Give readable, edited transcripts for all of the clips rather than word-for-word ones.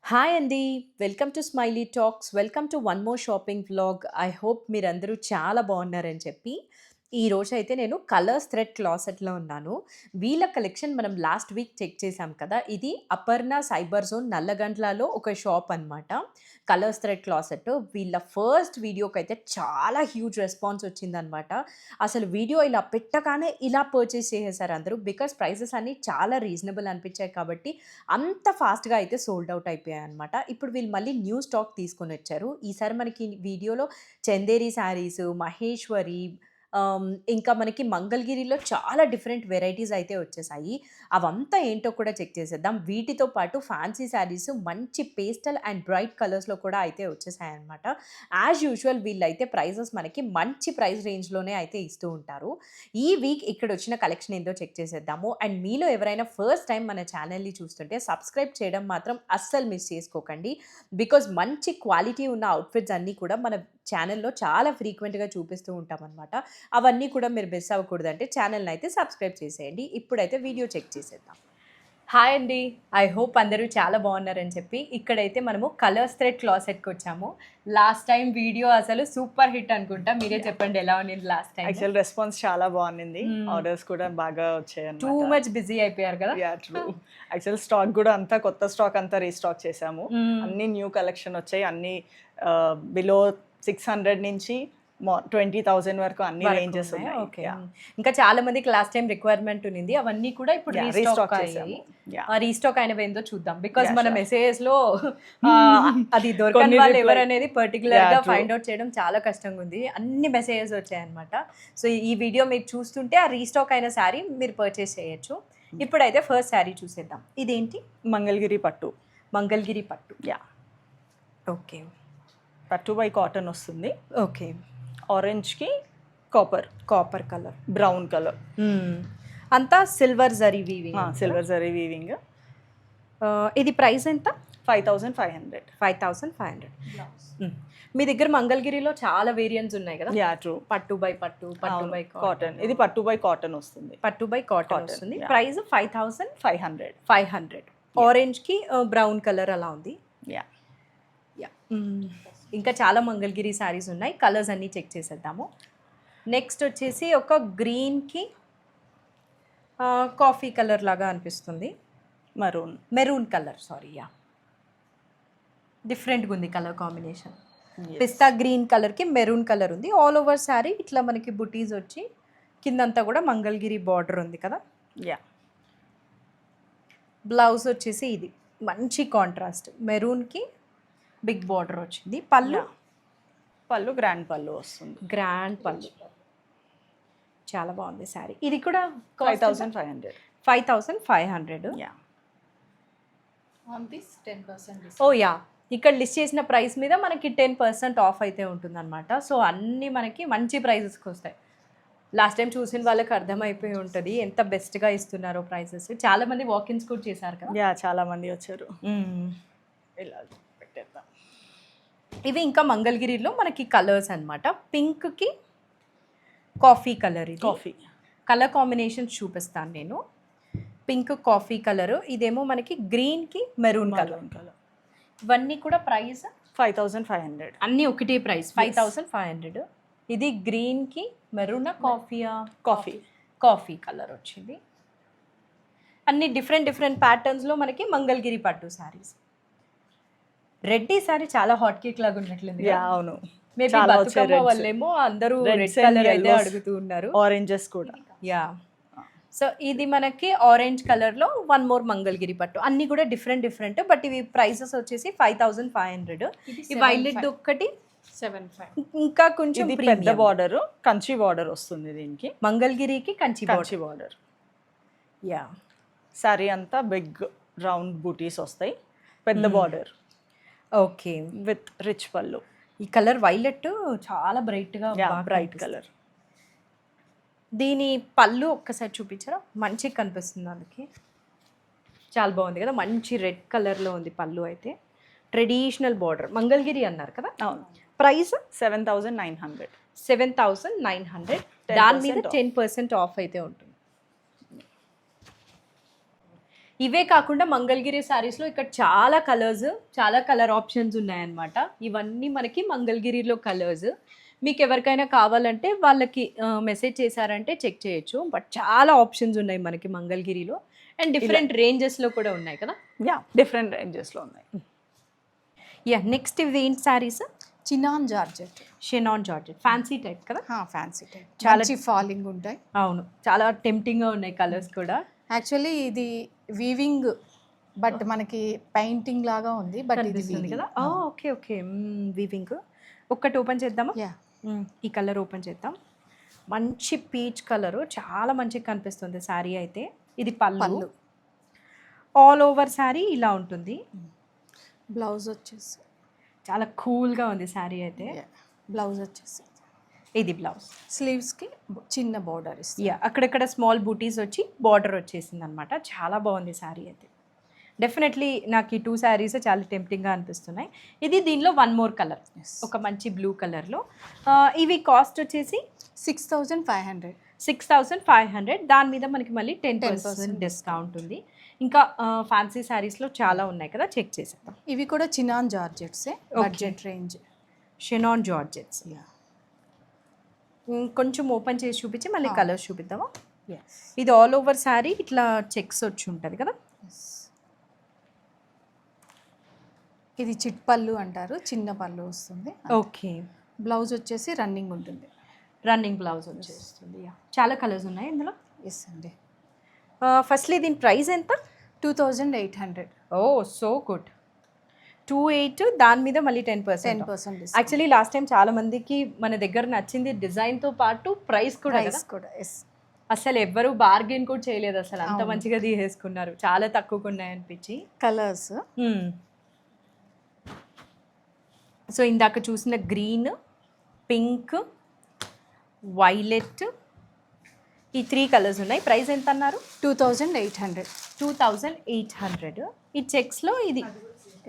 Hi అండి. Welcome to smiley talks. Welcome to one more shopping vlog. I hope మీరందరూ చాలా బాగున్నారని చెప్పి. ఈరోజైతే నేను కలర్స్ థ్రెడ్ క్లాసెట్‌లో ఉన్నాను. వీళ్ళ కలెక్షన్ మనం లాస్ట్ వీక్ చెక్ చేసాం కదా! ఇది అపర్ణ సైబర్ జోన్ నల్లగండ్లలో ఒక షాప్ అనమాట. Colours thread closet. వీళ్ళ ఫస్ట్ వీడియోకైతే చాలా హ్యూజ్ రెస్పాన్స్ వచ్చిందనమాట. అసలు వీడియో ఇలా పెట్టగానే ఇలా పర్చేస్ చేసేసారు అందరూ. బికాజ్ ప్రైసెస్ అన్నీ చాలా రీజనబుల్ అనిపించాయి కాబట్టి అంత ఫాస్ట్‌గా అయితే సోల్డ్ ఔట్ అయిపోయాయన్నమాట. ఇప్పుడు వీళ్ళు మళ్ళీ న్యూ స్టాక్ తీసుకొనొచ్చారు. ఈసారి మనకి వీడియోలో చందేరి శారీస్, మహేశ్వరి ఇంకా మనకి మంగళగిరిలో చాలా డిఫరెంట్ వెరైటీస్ అయితే వచ్చేసాయి. అవంతా ఏంటో కూడా చెక్ చేసేద్దాం. వీటితో పాటు ఫ్యాన్సీ శారీస్ మంచి పేస్టల్ అండ్ బ్రైట్ కలర్స్‌లో కూడా అయితే వచ్చేసాయన్నమాట. యాజ్ యూజువల్ వీళ్ళైతే ప్రైజెస్ మనకి మంచి ప్రైస్ రేంజ్‌లోనే అయితే ఇస్తూ ఉంటారు. ఈ వీక్ ఇక్కడొచ్చిన కలెక్షన్ ఏందో చెక్ చేసేద్దాము. అండ్ మీలో ఎవరైనా ఫస్ట్ టైం మన ఛానల్‌ని చూస్తుంటే సబ్స్క్రైబ్ చేయడం మాత్రం అస్సలు మిస్ చేసుకోకండి. బికాజ్ మంచి క్వాలిటీ ఉన్న అవుట్‌ఫిట్స్ అన్నీ కూడా మన ఛానల్‌లో చాలా ఫ్రీక్వెంట్‌గా చూపిస్తూ ఉంటామనమాట. అవన్నీ కూడా మీరు మిస్ అవ్వకూడదంటే ఛానల్‌నైతే సబ్స్క్రైబ్ చేసేయండి. ఇప్పుడైతే వీడియో చెక్ చేసేద్దాం. హాయ్ అండి. ఐ హోప్ అందరూ చాలా బాగున్నారని చెప్పి. ఇక్కడైతే మనము కలర్స్ థ్రెడ్ క్లాసెట్‌కొచ్చాము. లాస్ట్ టైమ్ వీడియో అసలు సూపర్ హిట్ అనుకుంటా. మీరే చెప్పండి ఎలా ఉన్నింది లాస్ట్ టైమ్? యాక్చువల్ రెస్పాన్స్ చాలా బాగుంది. ఆర్డర్స్ కూడా బాగా వచ్చాయి. టూ మచ్ బిజీ అయిపోయారు కదా. Yeah true. యాక్చువల్ స్టాక్ కూడా అంతా కొత్త స్టాక్ అంతా రీస్టాక్ చేసాము. అన్ని న్యూ కలెక్షన్ వచ్చాయి. అన్ని బిలో 600 నుంచి 20,000 వరకు అన్ని రేంజెస్ ఉన్నాయి. ఓకే. ఇంకా చాలా మందికి లాస్ట్ టైం రిక్వైర్మెంట్ ఉన్నింది. అవన్నీ కూడా ఇప్పుడు రీస్టాక్ అయ్యాయి. రీస్టాక్ అయినవి ఏందో చూద్దాం. బికాజ్ మన మెసేజెస్ లో అది దొరకని వాళ్ళు ఎవరు అనేది పర్టికులర్ గా ఫైండ్ అవుట్ చేయడం చాలా కష్టంగా ఉంది. అన్ని మెసేజెస్ వచ్చాయన్నమాట. సో ఈ వీడియో మీరు చూస్తుంటే ఆ రీస్టాక్ అయిన శారీ మీరు పర్చేస్ చేయొచ్చు. ఇప్పుడైతే ఫస్ట్ శారీ చూసేద్దాం. ఇదేంటి? మంగళగిరి పట్టు. మంగళగిరి పట్టు. Yeah okay. పట్టు బై కాటన్ వస్తుంది. ఓకే. ఆరెంజ్కి కాపర్ కలర్, బ్రౌన్ కలర్, అంతా సిల్వర్ జరీ వీవింగ్. సిల్వర్ జరీ వీవింగ్. ఇది ప్రైస్ ఎంత? 5,500. 5,500. మీ దగ్గర మంగళగిరిలో చాలా వేరియంట్స్ ఉన్నాయి కదా. Yeah true. పట్టు బై పట్టు, పట్టు బై కాటన్. ఇది పట్టు బై కాటన్ వస్తుంది. పట్టు బై కాటన్ వస్తుంది. ప్రైస్ 5,500. 500. ఆరెంజ్ కి బ్రౌన్ కలర్ అలా ఉంది. Yeah yeah. ఇంకా చాలా మంగళగిరి శారీస్ ఉన్నాయి. కలర్స్ అన్నీ చెక్ చేసేద్దాము. నెక్స్ట్ వచ్చేసి ఒక గ్రీన్కి కాఫీ కలర్ లాగా అనిపిస్తుంది. Maroon colour, sorry. యా, డిఫరెంట్గా ఉంది కలర్ కాంబినేషన్. పిస్తా గ్రీన్ కలర్కి మెరూన్ కలర్ ఉంది. ఆల్ ఓవర్ శారీ ఇట్లా మనకి బుటీస్ వచ్చి కిందంతా కూడా మంగళగిరి బార్డర్ ఉంది కదా. యా. బ్లౌజ్ వచ్చేసి ఇది మంచి కాంట్రాస్ట్, మెరూన్కి బిగ్ బార్డర్ వచ్చింది. పళ్ళు గ్రాండ్ పళ్ళు వస్తుంది. గ్రాండ్ పళ్ళు చాలా బాగుంది శారీ. ఇది కూడా 5,500. 5,500. యా. ఓ యా, ఇక్కడ లిస్ట్ చేసిన ప్రైస్ మీద మనకి 10% ఆఫ్ అయితే ఉంటుందన్నమాట. సో అన్నీ మనకి మంచి ప్రైజెస్కి వస్తాయి. లాస్ట్ టైం చూసిన వాళ్ళకి అర్థమైపోయి ఉంటుంది ఎంత బెస్ట్గా ఇస్తున్నారో ప్రైసెస్. చాలా మంది వాకిన్స్ కూడా చేశారు కదా. యా, చాలా మంది వచ్చారు. ఇలా పెట్టేద్దాం. ఇవి ఇంకా మంగళగిరిలో మనకి కలర్స్ అనమాట. పింక్కి కాఫీ కలర్. ఇది కాఫీ కలర్ కాంబినేషన్ చూపిస్తాను నేను. పింక్ కాఫీ కలర్, ఇదేమో మనకి గ్రీన్కి మెరూన్ కలర్. ఇవన్నీ కూడా ప్రైస్ 5,500. అన్నీ ఒకటే ప్రైస్ 5,500. ఇది గ్రీన్కి మెరూన్ కాఫీ కలర్ వచ్చింది. అన్ని డిఫరెంట్ ప్యాటర్న్స్లో మనకి మంగళగిరి పట్టు శారీస్. రెడ్డి శారీ చాలా హాట్ కేక్ లాగా ఉన్నట్లేదు. అవును, మేబీ బతుకమ్మ వాళ్ళేమో అందరూ రెడ్ కలర్ అయితే అడుగుతూ ఉన్నారు. ఆరెంజెస్ కూడా. యా. సో ఇది మనకి ఆరెంజ్ కలర్లో వన్ మోర్ మంగళగిరి పట్టు. అన్నీ కూడా డిఫరెంట్. బట్ ఇవి ప్రైసెస్ వచ్చేసి 5,500. ఈ వైలెట్ ఒక్కటి 7,500. ఇంకా కొంచెం పెద్ద బార్డర్, కంచి బార్డర్ వస్తుంది దీనికి. మంగళగిరికి కంచి బార్డర్. యా. సారీ అంతా బిగ్ రౌండ్ బూటీస్ వస్తాయి. పెద్ద బార్డర్. ఓకే. విత్ రిచ్ పళ్ళు. ఈ కలర్ వైలెట్ చాలా బ్రైట్గా, బ్రైట్ కలర్. దీని పళ్ళు ఒక్కసారి చూపించారా, మంచిగా కనిపిస్తుంది. అందుకే చాలా బాగుంది కదా. మంచి రెడ్ కలర్లో ఉంది పళ్ళు. అయితే ట్రెడిషనల్ బార్డర్. మంగళగిరి అన్నారు కదా. అవును. ప్రైస్ 7,900. 7,900. దాని మీద 10% ఆఫ్ అయితే ఉంటుంది. ఇవే కాకుండా మంగళగిరి శారీస్లో ఇక్కడ చాలా కలర్స్, చాలా కలర్ ఆప్షన్స్ ఉన్నాయన్నమాట. ఇవన్నీ మనకి మంగళగిరిలో కలర్స్. మీకు ఎవరికైనా కావాలంటే వాళ్ళకి మెసేజ్ చేశారంటే చెక్ చేయొచ్చు. బట్ చాలా ఆప్షన్స్ ఉన్నాయి మనకి మంగళగిరిలో అండ్ డిఫరెంట్ రేంజెస్లో కూడా ఉన్నాయి కదా. యా, డిఫరెంట్ రేంజెస్లో ఉన్నాయి. యా, నెక్స్ట్ ఇది ఏంటి saris? Chinon georgette, chinon georgette, fancy type కదా. ఫ్యాన్సీ టైప్, చాలా చాలా ఫాలింగ్ ఉంటాయి. అవును, చాలా టెంప్టింగ్గా ఉన్నాయి కలర్స్ కూడా. యాక్చువల్లీ ఇది వీవింగ్, బట్ మనకి పెయింటింగ్ లాగా ఉంది, బట్ ఇది కనిపిస్తుంది కదా. Okay okay, weaving. ఒక్కటి ఓపెన్ చేద్దామా? యా, ఈ కలర్ ఓపెన్ చేద్దాం. మంచి పీచ్ కలరు, చాలా మంచిగా కనిపిస్తుంది శారీ అయితే. ఇది పళ్ళు. పళ్ళు. ఆల్ ఓవర్ శారీ ఇలా ఉంటుంది. బ్లౌజ్ వచ్చేసి చాలా కూల్గా ఉంది శారీ అయితే. బ్లౌజ్ వచ్చేసి ఇది బ్లౌజ్. స్లీవ్స్కి చిన్న బోర్డర్ ఇస్తుంది. యా, అక్కడక్కడ స్మాల్ బూటీస్ వచ్చి బార్డర్ వచ్చేసింది అనమాట. చాలా బాగుంది శారీ అయితే. డెఫినెట్లీ నాకు ఈ 2 శారీస్ చాలా టెంప్టింగ్గా అనిపిస్తున్నాయి. ఇది దీనిలో 1 మోర్ కలర్, ఒక మంచి బ్లూ కలర్లో. ఇవి కాస్ట్ వచ్చేసి 6,500. 6,500. దాని మీద మనకి మళ్ళీ 10% డిస్కౌంట్ ఉంది. ఇంకా ఫ్యాన్సీ శారీస్లో చాలా ఉన్నాయి కదా, చెక్ చేసేద్దాం. ఇవి కూడా చినాన్ జార్జెట్సే, బడ్జెట్ రేంజ్. షెనాన్ జార్జెట్స్. కొంచెం ఓపెన్ చేసి చూపించి మళ్ళీ కలర్స్ చూపిద్దామా? ఇది ఆల్ ఓవర్ శారీ ఇట్లా చెక్స్ వచ్చి ఉంటుంది కదా. ఇది చిట్ పళ్ళు అంటారు, చిన్న పళ్ళు వస్తుంది. ఓకే, బ్లౌజ్ వచ్చేసి రన్నింగ్ ఉంటుంది. రన్నింగ్ బ్లౌజ్ వచ్చేస్తుంది. చాలా కలర్స్ ఉన్నాయి ఇందులో. ఎస్ అండి. ఫస్ట్లీ దీని ప్రైస్ ఎంత? 2,800. ఓ సో గుడ్. 2,800, దాని మీద మళ్ళీ 10%. 10% యాక్చువల్లీ లాస్ట్ టైం చాలా మందికి మన దగ్గర నచ్చింది డిజైన్తో పాటు ప్రైస్ కూడా కదా. ప్రైస్ కూడా. ఎస్, అసలు ఎవ్వరు బార్గెన్ కూడా చేయలేదు అసలు, అంత మంచిగా తీసేసుకున్నారు, చాలా తక్కువగా ఉన్నాయనిపించి. కలర్స్ సో ఇందాక చూసిన గ్రీన్, పింక్, వైలెట్, ఈ 3 కలర్స్ ఉన్నాయి. ప్రైస్ ఎంత అన్నారు? 2,800. 2,800. ఈ చెక్స్లో ఇది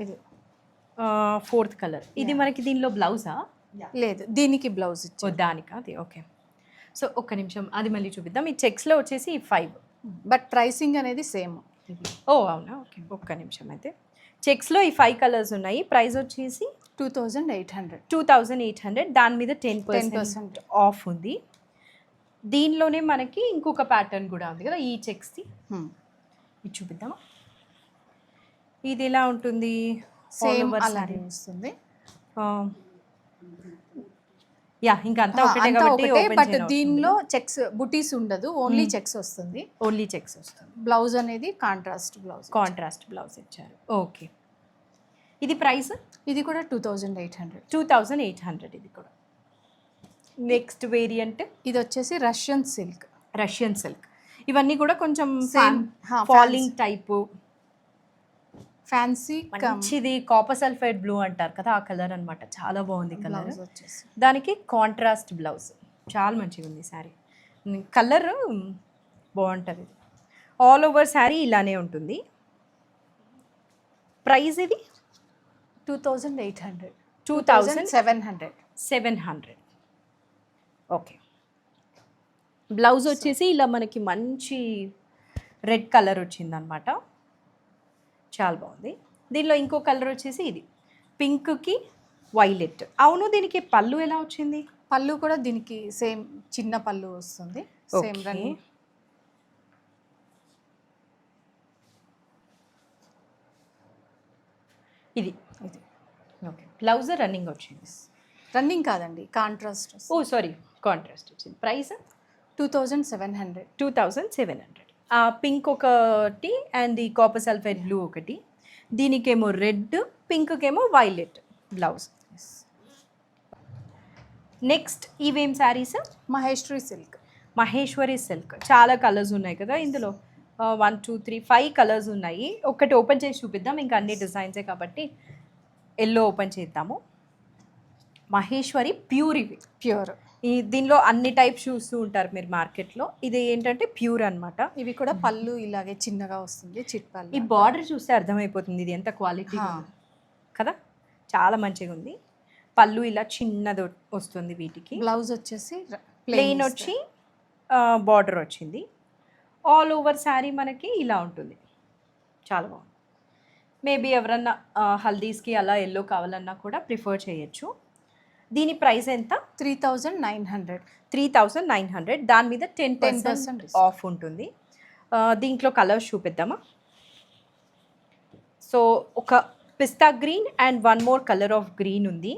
ఇది 4th కలర్. ఇది మనకి దీనిలో బ్లౌజా? లేదు, దీనికి బ్లౌజ్ ఇచ్చి. దానికా అది? ఓకే. సో ఒక్క నిమిషం అది మళ్ళీ చూపిద్దాం. ఈ చెక్స్లో వచ్చేసి 5, బట్ ప్రైసింగ్ అనేది సేమ్. ఓ అవునా, ఓకే. ఒక్క నిమిషం అయితే. చెక్స్లో ఈ 5 కలర్స్ ఉన్నాయి. ప్రైస్ వచ్చేసి 2,800. 2,800. దాని మీద 10% ఆఫ్ ఉంది. దీనిలోనే మనకి ఇంకొక ప్యాటర్న్ కూడా ఉంది కదా ఈ చెక్స్ది. ఇది చూపిద్దామా? ఇది ఎలా ఉంటుంది? సేమ్ అలానే వస్తుంది. యా, ఇంకా అంతా ఒకటే కాబట్టి బట్ దీనిలో చెక్స్ బుటీస్ ఉండదు, ఓన్లీ చెక్స్ వస్తుంది. ఓన్లీ చెక్స్ వస్తుంది. బ్లౌజ్ అనేది కాంట్రాస్ట్ బ్లౌజ్ ఇచ్చారు. ఓకే. ఇది ప్రైస్? ఇది కూడా 2,800. 2,800 ఇది కూడా. నెక్స్ట్ వేరియంట్ ఇది వచ్చేసి రష్యన్ సిల్క్. ఇవన్నీ కూడా కొంచెం Same, ఫాలింగ్ టైపు, ఫ్యాన్సీ. మంచిది కాపర్ సల్ఫైడ్ బ్లూ అంటారు కదా, ఆ కలర్ అన్నమాట. చాలా బాగుంది కలర్. బ్లౌజ్ వచ్చేసి దానికి కాంట్రాస్ట్ బ్లౌజ్. చాలా మంచిగా ఉంది శారీ. కలర్ బాగుంటుంది. ఆల్ ఓవర్ శారీ ఇలానే ఉంటుంది. ప్రైస్ ఇది 2,800. 2,700. ఓకే. బ్లౌజ్ వచ్చేసి ఇలా మనకి మంచి రెడ్ కలర్ వచ్చిందనమాట. చాలా బాగుంది. దీనిలో ఇంకో కలర్ వచ్చేసి ఇది పింక్కి వైలెట్. అవును, దీనికి పళ్ళు ఎలా వచ్చింది? పళ్ళు కూడా దీనికి సేమ్ చిన్న పళ్ళు వస్తుంది. Same running. ఇది ఓకే. బ్లౌజ్ రన్నింగ్ వచ్చింది. రన్నింగ్ కాదండి, కాంట్రాస్ట్. ఓ సారీ, కాంట్రాస్ట్ వచ్చింది. ప్రైస్ 2,700. 2,700. ఆ పింక్ ఒకటి అండ్ ఈ కాపర్ సల్ఫైడ్ బ్లూ ఒకటి. దీనికేమో రెడ్, పింక్కేమో వైలెట్ బ్లౌజ్. నెక్స్ట్ ఇవేం శారీస్? మహేశ్వరి సిల్క్. చాలా కలర్స్ ఉన్నాయి కదా ఇందులో. 1 2 3 5 కలర్స్ ఉన్నాయి. ఒకటి ఓపెన్ చేసి చూపిద్దాం, ఇంకా అన్ని డిజైన్సే కాబట్టి. ఎల్లో ఓపెన్ చేద్దాము. మహేశ్వరి ప్యూర్. ఇవి ప్యూర్. దీనిలో అన్ని టైప్స్ చూస్తూ ఉంటారు మీరు మార్కెట్లో. ఇది ఏంటంటే ప్యూర్ అన్నమాట. ఇవి కూడా పళ్ళు ఇలాగే చిన్నగా వస్తుంది, చిట్ పళ్ళు. ఈ బార్డర్ చూస్తే అర్థమైపోతుంది ఇది ఎంత క్వాలిటీ కదా. చాలా మంచిగా ఉంది. పళ్ళు ఇలా చిన్నది వస్తుంది వీటికి. బ్లౌజ్ వచ్చేసి ప్లెయిన్ వచ్చి బార్డర్ వచ్చింది. ఆల్ ఓవర్ శారీ మనకి ఇలా ఉంటుంది. చాలా బాగుంది. మేబీ ఎవరన్నా హల్దీస్కి అలా ఎల్లో కావాలన్నా కూడా ప్రిఫర్ చేయొచ్చు. దీని ప్రైస్ ఎంత? 3900. 3900. దాని మీద 10% 10% ఆఫ్ ఉంటుంది. దీంట్లో కలర్స్ చూపిద్దామా? సో ఒక pista green and one more colour of green ఉంది,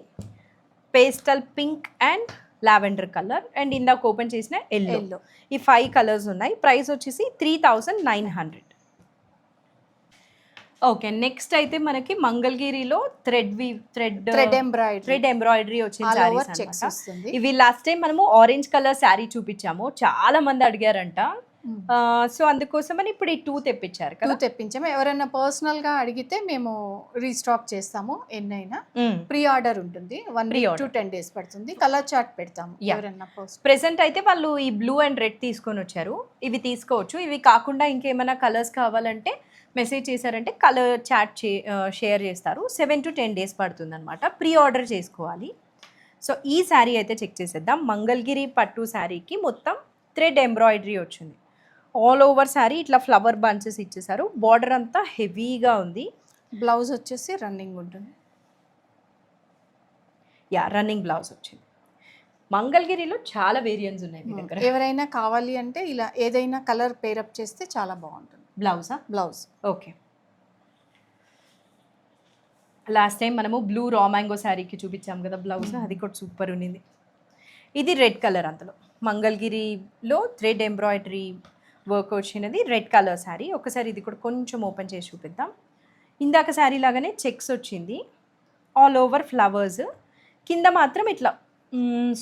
pastel pink and lavender colour, and ఇందాక ఓపెన్ చేసిన ఎల్లో. ఎల్లో ఈ 5 కలర్స్ ఉన్నాయి. ప్రైస్ వచ్చేసి 3900. ఓకే, నెక్స్ట్ అయితే మనకి మంగళగిరిలో థ్రెడ్ ఎంబ్రాయిడరీ వచ్చిన ఆల్ ఓవర్ sarees చెక్స్ అన్నమాట. వస్తుంది. ఇవి లాస్ట్ టైం మనము ఆరెంజ్ కలర్ శారీ చూపించాము, చాలా మంది అడిగారంట. సో అందుకోసమని ఇప్పుడు ఈ 2 తెప్పించారు కదా. 2 తెప్పించాము. ఎవరైనా పర్సనల్ గా అడిగితే మేము రీస్టాక్ చేస్తాము. ఎన్నైనా ప్రీ ఆర్డర్ ఉంటుంది. 1 week to 10 days పడుతుంది. కలర్ చార్ట్ పెడతాము. ఎవరైనా ప్రెసెంట్ అయితే వాళ్ళు ఈ బ్లూ అండ్ రెడ్ తీసుకొని వచ్చారు. ఇవి తీసుకోవచ్చు. ఇవి కాకుండా ఇంకేమైనా కలర్స్ కావాలంటే మెసేజ్ చేశారంటే కలర్ చాట్ షేర్ చేస్తారు. 7 to 10 days పడుతుంది అనమాట. ప్రీ ఆర్డర్ చేసుకోవాలి. సో ఈ శారీ అయితే చెక్ చేసేద్దాం. మంగళగిరి పట్టు శారీకి మొత్తం థ్రెడ్ ఎంబ్రాయిడరీ వచ్చింది. ఆల్ ఓవర్ శారీ ఇట్లా ఫ్లవర్ బంచెస్ ఇచ్చేసారు. బార్డర్ అంతా హెవీగా ఉంది. బ్లౌజ్ వచ్చేసి రన్నింగ్ ఉంటుంది. రన్నింగ్ బ్లౌజ్ వచ్చింది. మంగళగిరిలో చాలా వేరియంట్స్ ఉన్నాయి మీ దగ్గర. ఎవరైనా కావాలి అంటే ఇలా ఏదైనా కలర్ పేరప్ చేస్తే చాలా బాగుంటుంది. Blouse okay. లాస్ట్ టైం మనము బ్లూ రా మ్యాంగో శారీకి చూపించాము కదా బ్లౌజ్, అది కూడా సూపర్ ఉన్నింది. ఇది రెడ్ కలర్, అందులో మంగళగిరిలో థ్రెడ్ ఎంబ్రాయిడరీ వర్క్ వచ్చినది రెడ్ కలర్ శారీ. ఒకసారి ఇది కూడా కొంచెం ఓపెన్ చేసి చూపిద్దాం. ఇందాక శారీ లాగానే చెక్స్ వచ్చింది, ఆల్ ఓవర్ ఫ్లవర్స్, కింద మాత్రం ఇట్లా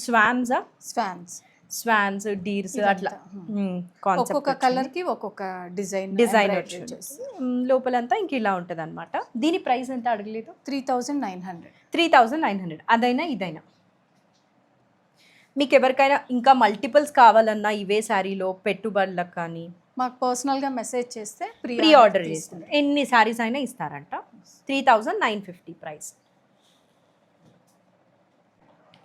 స్వాన్స్ డీర్స్ అట్లా ఒక్కొక్క కలర్ కి ఒక్కొక్క డిజైన్ వచ్చింది. లోపలంతా ఇంక ఇలా ఉంటుంది అనమాట. దీని ప్రైస్ ఎంత అడగలేదు? 3900. అదైనా ఇదైనా. మీకు ఎవరికైనా ఇంకా మల్టిపుల్స్ కావాలన్నా ఇవే శారీలో పెట్టుబడులకు కానీ మాకు పర్సనల్గా మెసేజ్ చేస్తే ప్రీ ఆర్డర్ చేస్తుంది. ఎన్ని శారీస్ అయినా ఇస్తారంట. 3950 ప్రైస్.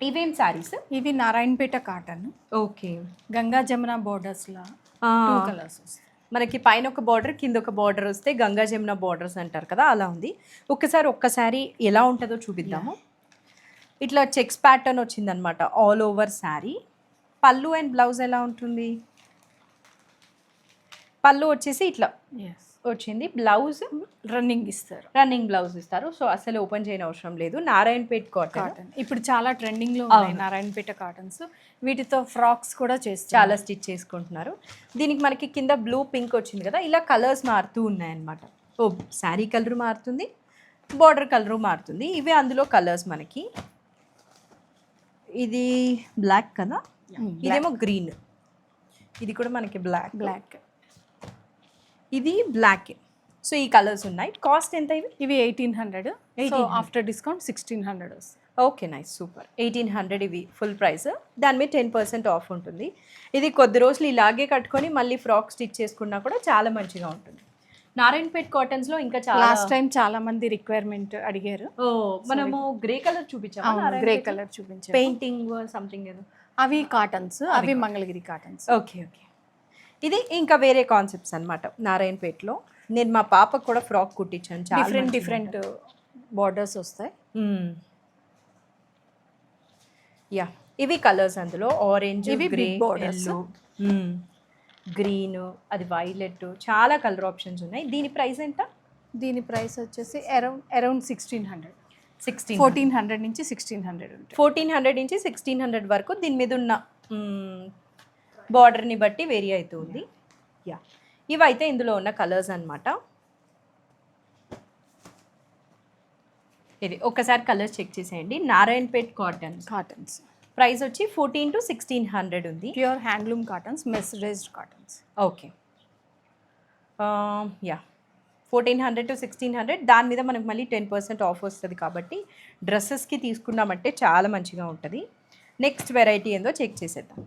ఇవేం శారీస్? ఇవి నారాయణపేట కాటన్. ఓకే. గంగా జమున బోర్డర్స్లో 2 కలర్స్ వస్తాయి. మనకి పైన ఒక బార్డర్ కింద ఒక బార్డర్ వస్తే గంగా జమున బార్డర్స్ అంటారు కదా, అలా ఉంది. ఒక్క శారీ ఎలా ఉంటుందో చూపిద్దాము. ఇట్లా చెక్స్ ప్యాటర్న్ వచ్చిందనమాట ఆల్ ఓవర్ శారీ. పళ్ళు అండ్ బ్లౌజ్ ఎలా ఉంటుంది? పళ్ళు వచ్చేసి ఇట్లా వచ్చింది, బ్లౌజ్ రన్నింగ్ బ్లౌజ్ ఇస్తారు. సో అసలు ఓపెన్ చేయని అవసరం లేదు. నారాయణపేట కాటన్ ఇప్పుడు చాలా ట్రెండింగ్లో ఉన్నాయి నారాయణపేట కాటన్స్. వీటితో ఫ్రాక్స్ కూడా చాలా స్టిచ్ చేసుకుంటున్నారు. దీనికి మనకి కింద బ్లూ పింక్ వచ్చింది కదా, ఇలా కలర్స్ మారుతూ ఉన్నాయన్నమాట. శారీ కలర్ మారుతుంది, బార్డర్ కలరు మారుతుంది. ఇవే అందులో కలర్స్ మనకి. ఇది బ్లాక్ కదా, ఇదేమో గ్రీన్, ఇది కూడా మనకి బ్లాక్, ఇది బ్లాక్. సో ఈ కలర్స్ ఉన్నాయి. కాస్ట్ ఎంత ఇవి 1800. ఆఫ్టర్ డిస్కౌంట్ 1600 వస్తుంది. Okay, nice, super. 1800 ఇవి ఫుల్ ప్రైస్. దాని మీద 10% ఆఫ్ ఉంటుంది. ఇది కొద్ది రోజులు ఇలాగే కట్టుకొని మళ్ళీ ఫ్రాక్ స్టిచ్ చేసుకున్నా కూడా చాలా మంచిగా ఉంటుంది. నారాయణపేట కాటన్స్లో ఇంకా చాలా లాస్ట్ టైం చాలా మంది రిక్వైర్మెంట్ అడిగారు. మనము గ్రే కలర్ చూపించాము, గ్రే కలర్ చూపించాము. పెయింటింగ్ సంథింగ్ ఏదో. అవి కాటన్స్, అవి మంగళగిరి కాటన్స్. ఓకే. ఇది ఇంకా వేరే కాన్సెప్ట్స్ అనమాట నారాయణపేటలో. నేను మా పాపకు కూడా ఫ్రాక్ కుట్టించాను. చాలా డిఫరెంట్ బార్డర్స్ వస్తాయి. ఇవి కలర్స్ అందులో ఆరెంజ్, గ్రే, ఎల్లో, గ్రీన్, అది వైలెట్, చాలా కలర్ ఆప్షన్స్ ఉన్నాయి. దీని ప్రైస్ ఎంత? దీని ప్రైస్ వచ్చేసి అరౌండ్ 1600. 1400 నుంచి 1600 ఉంటుంది. 1400 నుంచి 1600 వరకు దీని మీద ఉన్న బార్డర్ని బట్టి వేరీ అవుతుంది. ఇవైతే ఇందులో ఉన్న కలర్స్ అనమాట. ఇది ఒక్కసారి కలర్స్ చెక్ చేసేయండి. నారాయణపేట్ కాటన్స్ ప్రైస్ వచ్చి 1400 to 1600 ఉంది. Pure handloom cottons, mercerised cottons. Okay. 1400 to 1600. దాని మీద మనకు మళ్ళీ 10% ఆఫ్ వస్తుంది కాబట్టి డ్రెస్సెస్కి తీసుకున్నామంటే చాలా మంచిగా ఉంటుంది. నెక్స్ట్ వెరైటీ ఏందో చెక్ చేసేద్దాం.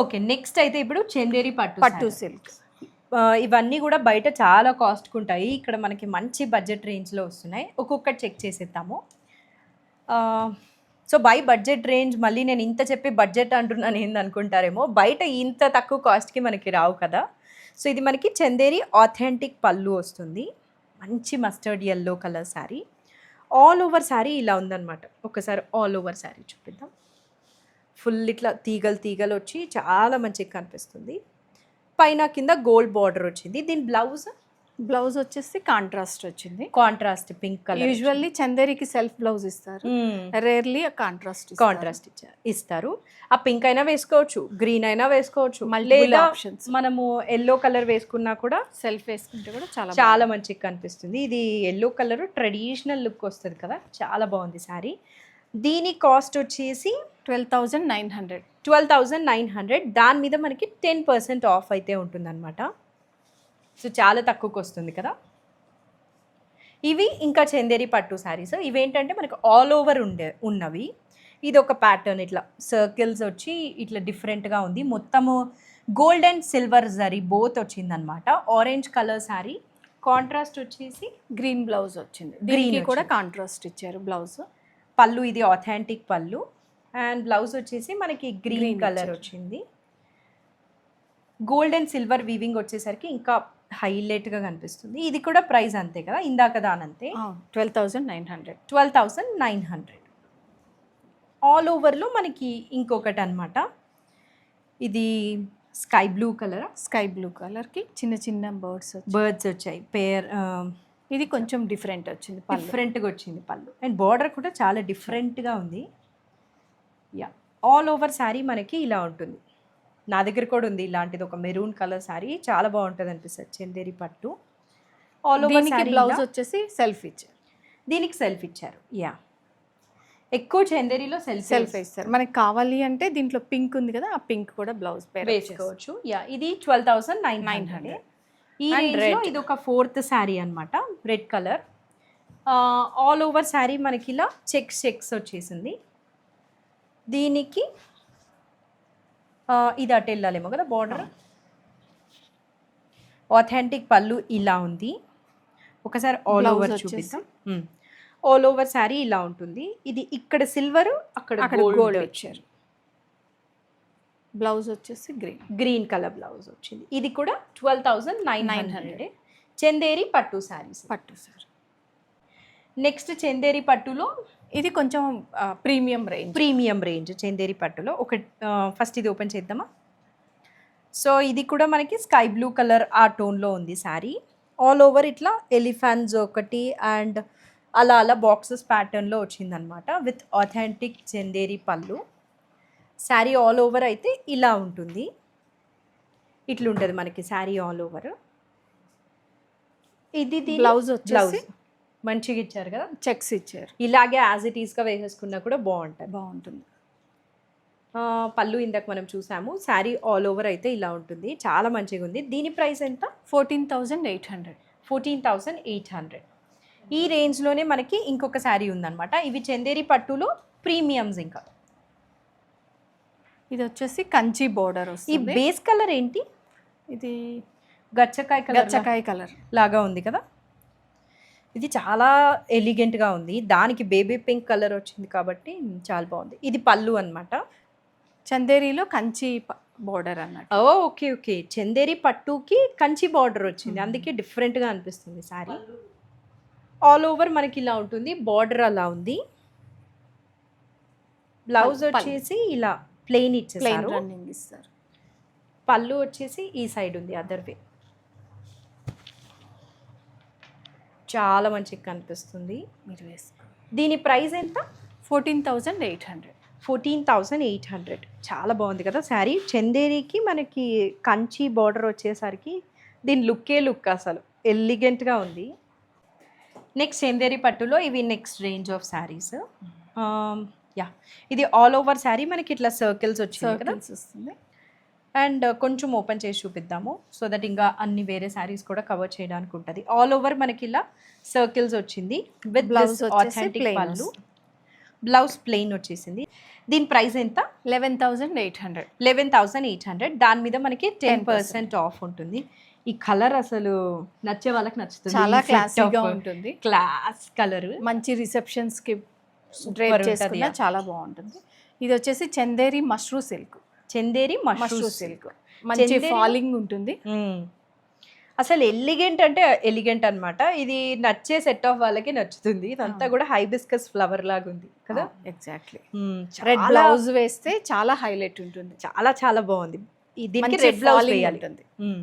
ఓకే, నెక్స్ట్ అయితే ఇప్పుడు చందేరి పట్టు సిల్క్. ఇవన్నీ కూడా బయట చాలా కాస్ట్కి ఉంటాయి. ఇక్కడ మనకి మంచి బడ్జెట్ రేంజ్లో వస్తున్నాయి. ఒక్కొక్కటి చెక్ చేసేద్దాము. సో బై బడ్జెట్ రేంజ్, మళ్ళీ నేను ఇంత చెప్పి బడ్జెట్ అంటున్నాను ఏంది అనుకుంటారేమో. బయట ఇంత తక్కువ కాస్ట్కి మనకి రావు కదా. సో ఇది మనకి చందేరి ఆథెంటిక్ పళ్ళు వస్తుంది. మంచి mustard yellow colour sari. All over sari ఇలా ఉందన్నమాట. ఒకసారి ఆల్ ఓవర్ శారీ చూపిద్దాం. ఫుల్ ఇట్లా తీగలు తీగలు వచ్చి చాలా మంచిగా కనిపిస్తుంది. పైన కింద గోల్డ్ బార్డర్ వచ్చింది. దీని బ్లౌజ్ వచ్చేసి కాంట్రాస్ట్ వచ్చింది. Contrast pink colour. యూజువల్లీ చందేరికి సెల్ఫ్ బ్లౌజ్ ఇస్తారు, రేర్లీ కాంట్రాస్ట్ ఇస్తారు. ఆ పింక్ అయినా వేసుకోవచ్చు, గ్రీన్ అయినా వేసుకోవచ్చు, Multiple లేదా options. మనము ఎల్లో కలర్ వేసుకున్నా కూడా సెల్ఫ్ వేసుకుంటే కూడా చాలా చాలా మంచిగా కనిపిస్తుంది. ఇది ఎల్లో కలర్ ట్రెడిషనల్ లుక్ వస్తుంది కదా, చాలా బాగుంది శారీ. దీని కాస్ట్ వచ్చేసి 12,900. 12,900. దాని మీద మనకి 10% ఆఫ్ అయితే ఉంటుందన్నమాట. సో చాలా తక్కువకి వస్తుంది కదా. ఇవి ఇంకా చందేరి పట్టు శారీస్. ఇవేంటంటే మనకు ఆల్ ఓవర్ ఉన్నవి. ఇది ఒక ప్యాటర్న్ ఇట్లా సర్కిల్స్ వచ్చి ఇట్లా డిఫరెంట్గా ఉంది. మొత్తము గోల్డ్ అండ్ సిల్వర్ జరీ బోత్ వచ్చిందనమాట. Orange colour sari. కాంట్రాస్ట్ వచ్చేసి గ్రీన్ బ్లౌజ్ వచ్చింది. Green గ్రీన్ కూడా కాంట్రాస్ట్ ఇచ్చారు బ్లౌజ్. పళ్ళు ఇది ఆథెంటిక్ పళ్ళు. అండ్ బ్లౌజ్ వచ్చేసి మనకి గ్రీన్ కలర్ వచ్చింది. గోల్డ్ అండ్ సిల్వర్ వీవింగ్ వచ్చేసరికి ఇంకా హైలైట్గా కనిపిస్తుంది. ఇది కూడా ప్రైస్ అంతే కదా, ఇందాక దానంతే. 12,900. 12,900. ఆల్ ఓవర్లో మనకి ఇంకొకటి అనమాట. ఇది sky blue colour. Sky blue కలర్కి చిన్న చిన్న బర్డ్స్ వచ్చాయి పేర్. ఇది కొంచెం డిఫరెంట్ వచ్చింది, డిఫరెంట్గా వచ్చింది పళ్ళు. అండ్ బార్డర్ కూడా చాలా డిఫరెంట్గా ఉంది. యా, ఆల్ ఓవర్ శారీ మనకి ఇలా ఉంటుంది. నా దగ్గర కూడా ఉంది ఇలాంటిది ఒక మెరూన్ కలర్ శారీ. చాలా బాగుంటుంది అనిపిస్తుంది చందేరి పట్టు. All over sari. బ్లౌజ్ వచ్చేసి సెల్ఫ్ ఇచ్చారు. దీనికి సెల్ఫ్ ఇచ్చారు. యా, ఎక్కువ చందేరిలో సెల్ఫ్ ఇస్తారు. మనకి కావాలి అంటే దీంట్లో పింక్ ఉంది కదా, ఆ పింక్ కూడా బ్లౌజ్ వేసుకోవచ్చు. యా, ఇది 12,900. ఈ రేంజ్లో ఇది ఒక 4th శారీ అనమాట. Red colour. All over sari మనకి ఇలా చెక్స్ వచ్చేసింది. దీనికి ఇది అటు వెళ్ళాలేమో కదా బార్డర్. ఆథెంటిక్ పళ్ళు ఇలా ఉంది. ఒకసారి ఆల్ ఓవర్ చూపిస్తాం. ఆల్ ఓవర్ శారీ ఇలా ఉంటుంది. ఇది ఇక్కడ సిల్వర్, అక్కడ గోల్డ్ ఇచ్చారు. బ్లౌజ్ వచ్చేసి గ్రీన్ కలర్ బ్లౌజ్ వచ్చింది. ఇది కూడా 12,900. చందేరి పట్టు శారీస్. పట్టు సార్. నెక్స్ట్ చందేరి పట్టులో ఇది కొంచెం ప్రీమియం రేంజ్ చందేరి పట్టులో ఒక ఫస్ట్ ఇది ఓపెన్ చేద్దామా. సో ఇది కూడా మనకి స్కై బ్లూ కలర్ ఆ టోన్లో ఉంది శారీ. ఆల్ ఓవర్ ఇట్లా ఎలిఫెంట్స్ ఒకటి అండ్ అలా బాక్సెస్ ప్యాటర్న్లో వచ్చిందనమాట విత్ ఆథెంటిక్ చందేరి పళ్ళు. శారీ ఆల్ ఓవర్ అయితే ఇలా ఉంటుంది. ఇట్లుంటుంది మనకి శారీ ఆల్ ఓవర్. ఇది బ్లౌజ్ వచ్చేసి మంచిగా ఇచ్చారు కదా, చెక్స్ ఇచ్చారు. ఇలాగే యాజ్ ఇట్ ఈస్గా వేసేసుకున్నా కూడా బాగుంటుంది. పళ్ళు ఇందాక మనం చూసాము. శారీ ఆల్ ఓవర్ అయితే ఇలా ఉంటుంది. చాలా మంచిగా ఉంది. దీని ప్రైస్ ఎంత? 14,800. 14,800. ఈ రేంజ్లోనే మనకి ఇంకొక శారీ ఉందన్నమాట. ఇవి చందేరి పట్టులో ప్రీమియమ్స్. ఇంకా ఇది వచ్చేసి కంచి బోర్డర్ ఈ బేస్ కలర్ ఏంటి? ఇది గచ్చకాయ కలర్ లాగా ఉంది కదా. ఇది చాలా ఎలిగెంట్గా ఉంది. దానికి బేబీ పింక్ కలర్ వచ్చింది కాబట్టి చాలా బాగుంది. ఇది పళ్ళు అన్నమాట. చందేరిలో కంచి బోర్డర్ అన్నమాట. ఓకే. చందేరి పట్టుకి కంచి బార్డర్ వచ్చింది, అందుకే డిఫరెంట్గా అనిపిస్తుంది శారీ. ఆల్ ఓవర్ మనకి ఇలా ఉంటుంది. బార్డర్ అలా ఉంది. బ్లౌజ్ వచ్చేసి ఇలా ప్లెయిన్ ఇచ్చేసారు. రన్నింగ్ ఇస్తారు. పళ్ళు వచ్చేసి ఈ సైడ్ ఉంది, అదర్ వే. చాలా మంచిగా కనిపిస్తుంది. మీరు వేసుకో. దీని ప్రైస్ ఎంత? 14,800. 14,800. చాలా బాగుంది కదా శారీ. చందేరికి మనకి కంచి బార్డర్ వచ్చేసరికి దీని లుక్ అసలు ఎలిగెంట్గా ఉంది. నెక్స్ట్ చందేరి పట్టులో ఇవి next range of saris. Yeah, ఇది ఆల్ ఓవర్ శారీ మనకి ఇట్లా సర్కిల్స్ వచ్చింది కదా వస్తుంది. అండ్ కొంచెం ఓపెన్ చేసి చూపిద్దాము సో దట్ ఇంకా అన్ని వేరే శారీస్ కూడా కవర్ చేయడానికి ఉంటుంది. ఆల్ ఓవర్ మనకి ఇలా సర్కిల్స్ వచ్చింది విత్ బ్లౌజ్ ఆథెంటిక్ పళ్ళు. బ్లౌజ్ ప్లెయిన్ వచ్చేసింది. దీని ప్రైస్ ఎంత? 11,800. 11,800. దాని మీద మనకి 10% ఆఫ్ ఉంటుంది. ఈ కలర్ అసలు నచ్చే వాళ్ళకి నచ్చుతుంది. చాలా క్లాసీగా ఉంటుంది. Class colour. మంచి రిసెప్షన్స్ కి డ్రేప్ చేసుకున్నా చాలా బాగుంటుంది. ఇది వచ్చేసి చందేరి మష్రూ సిల్క్. చందేరి మష్రూ సిల్క్. మంచి ఫాలింగ్ ఉంటుంది. అసలు ఎలిగెంట్ అంటే ఎలిగెంట్ అన్నమాట. ఇది నచ్చే సెట్ ఆఫ్ వాళ్ళకి నచ్చుతుంది. ఇదంతా కూడా హైబిస్కస్ ఫ్లవర్ లాగా ఉంది కదా. ఎగ్జాక్ట్లీ. మ్మ్. రెడ్ చాలా బ్లౌజ్ వేస్తే చాలా హైలైట్ ఉంటుంది. చాలా చాలా బాగుంది. దీనికి మంచి రెడ్ బ్లౌజ్ falling వేయాలి. ఉంటుంది. మ్మ్.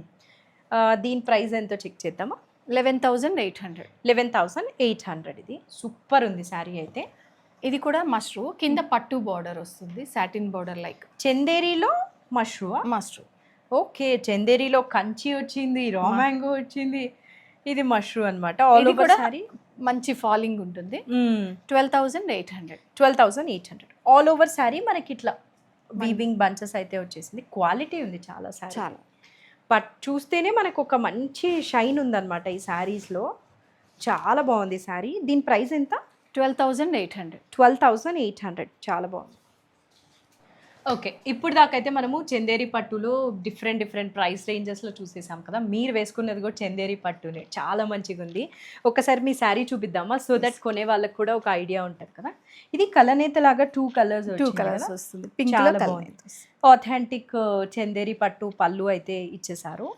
దీని ప్రైస్ ఎంతో చెక్ చేద్దామా. 11,800. 11,800. ఇది సూపర్ ఉంది శారీ అయితే. ఇది కూడా మష్రూ కింద పట్టు బార్డర్ వస్తుంది, సాటిన్ బార్డర్ లైక్ చందేరిలో మష్రూ. మష్రూ. ఓకే, చందేరిలో కంచి వచ్చింది, రా మ్యాంగో వచ్చింది, ఇది మష్రూ అనమాట. ఆల్ ఇది ఓవర్ కూడా శారీ మంచి ఫాలింగ్ ఉంటుంది. 12,800. 12,800 ఆల్ ఓవర్ శారీ. మనకి ఇట్లా వీవింగ్ బంచెస్ అయితే వచ్చేసింది. క్వాలిటీ ఉంది చాలా శారీ. చాలా బట్ చూస్తేనే మనకు ఒక మంచి షైన్ ఉందన్నమాట ఈ శారీస్లో. చాలా బాగుంది శారీ. దీని ప్రైస్ ఎంత? 12,800. 12,800. చాలా బాగుంది. ఓకే, ఇప్పుడు దాకైతే మనము చందేరి పట్టులో డిఫరెంట్ ప్రైస్ రేంజెస్లో చూసేసాం కదా. మీరు వేసుకున్నది కూడా చందేరి పట్టునే, చాలా మంచిగా ఉంది. ఒకసారి మీ శారీ చూపిద్దామా, సో దట్ కొనే వాళ్ళకి కూడా ఒక ఐడియా ఉంటుంది కదా. ఇది కలనేత లాగా 2 కలర్స్ వస్తుంది. పింక్ చాలా లో బాగుంది. ఆథెంటిక్ చందేరి పట్టు పళ్ళు అయితే ఇచ్చేసారు.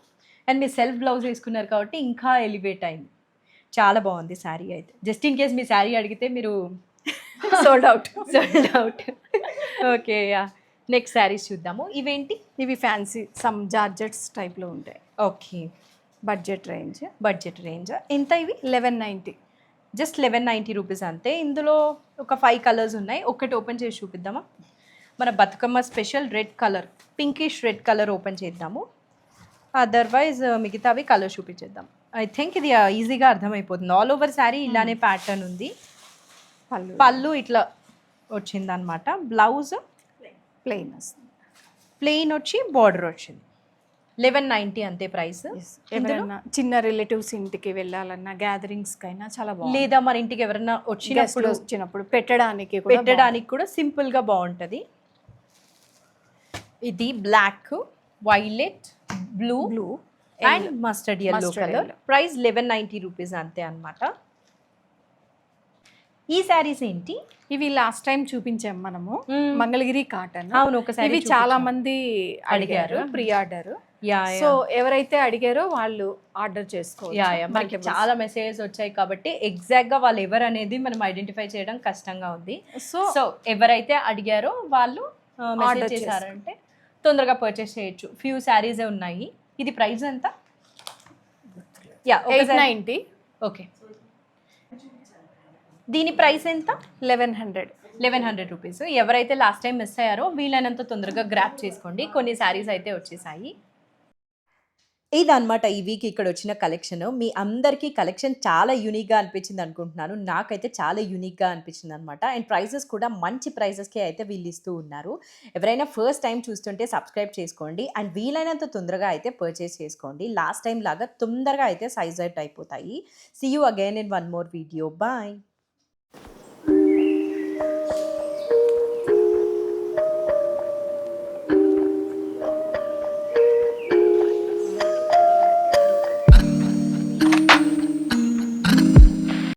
అండ్ మీరు సెల్ఫ్ బ్లౌజ్ వేసుకున్నారు కాబట్టి ఇంకా ఎలివేట్ అయింది. చాలా బాగుంది శారీ అయితే. జస్ట్ ఇన్ కేస్ మీ శారీ అడిగితే మీరు sold out. Okay, yeah. Next saris చూద్దాము. ఇవేంటి? ఇవి ఫ్యాన్సీ సమ్ జార్జెట్స్ టైప్ లో ఉంటాయి. Okay, budget range. Budget range ఎంత? ఇవి 1190. జస్ట్ 1190 రూపీస్ అంతే. ఇందులో ఒక 5 కలర్స్ ఉన్నాయి. ఒకటి ఓపెన్ చేసి చూపిద్దామా. మన Bathukamma special red colour, pinkish red colour open చేద్దాము. అదర్వైజ్ మిగతావి కలర్ చూపించేద్దాం. ఐ థింక్ ఇది ఈజీగా అర్థమైపోతుంది. ఆల్ ఓవర్ శారీ ఇలానే ప్యాటర్న్ ఉంది. పళ్ళు ఇట్లా వచ్చిందనమాట. బ్లౌజ్ ప్లెయిన్ వస్తుంది. ప్లెయిన్ వచ్చి బార్డర్ వచ్చింది. 1190 అంతే ప్రైస్. ఎవరైనా చిన్న రిలేటివ్స్ ఇంటికి వెళ్ళాలన్నా గ్యాదరింగ్స్ కైనా చాలా బాగుంది. లేదా మన ఇంటికి ఎవరైనా వచ్చినప్పుడు పెట్టడానికి కూడా సింపుల్ గా బాగుంటది. ఇది black, violet, blue and mustard yellow colour. Price 1190 rupees అంతే అన్నమాట. ఈ శారీస్ ఏంటి? ఇవి లాస్ట్ టైం చూపించాం మనము, మంగళగిరి కాటన్. అవును, ఒకసారి ఇవి చాలా మంది అడిగారు, ప్రీ ఆర్డర్. సో ఎవరైతే అడిగారో వాళ్ళు ఆర్డర్ చేసుకోవచ్చు. మనకి చాలా మెసేజెస్ వచ్చాయి కాబట్టి ఎగ్జాక్ట్ గా వాళ్ళు ఎవరు అనేది మనం ఐడెంటిఫై చేయడం కష్టంగా ఉంది. సో ఎవరైతే అడిగారో వాళ్ళు ఆర్డర్ చేశారంటే తొందరగా పర్చేస్ చేయొచ్చు. ఫ్యూ శారీసే ఉన్నాయి. ఇది ప్రైస్ ఎంత? 890. ఓకే, దీని ప్రైస్ ఎంత? 1100 రూపీస్. ఎవరైతే లాస్ట్ టైం మిస్ అయ్యారో వీలైనంత తొందరగా గ్రాప్ చేసుకోండి. కొన్ని శారీస్ అయితే వచ్చేసాయి. ఇదన్నమాట ఈ వీక్ ఇక్కడ వచ్చిన కలెక్షన్. మీ అందరికీ కలెక్షన్ చాలా యూనిక్గా అనిపించింది అనుకుంటున్నాను. నాకైతే చాలా యూనిక్గా అనిపించింది అనమాట. అండ్ ప్రైసెస్ కూడా మంచి ప్రైసెస్కి అయితే వీళ్ళు ఇస్తూ ఉన్నారు. ఎవరైనా ఫస్ట్ టైం చూస్తుంటే సబ్స్క్రైబ్ చేసుకోండి అండ్ వీలైనంత తొందరగా అయితే పర్చేస్ చేసుకోండి. లాస్ట్ టైం లాగా తొందరగా అయితే సైజ్ అవుట్ అయిపోతాయి. See you again in one more video. Bye.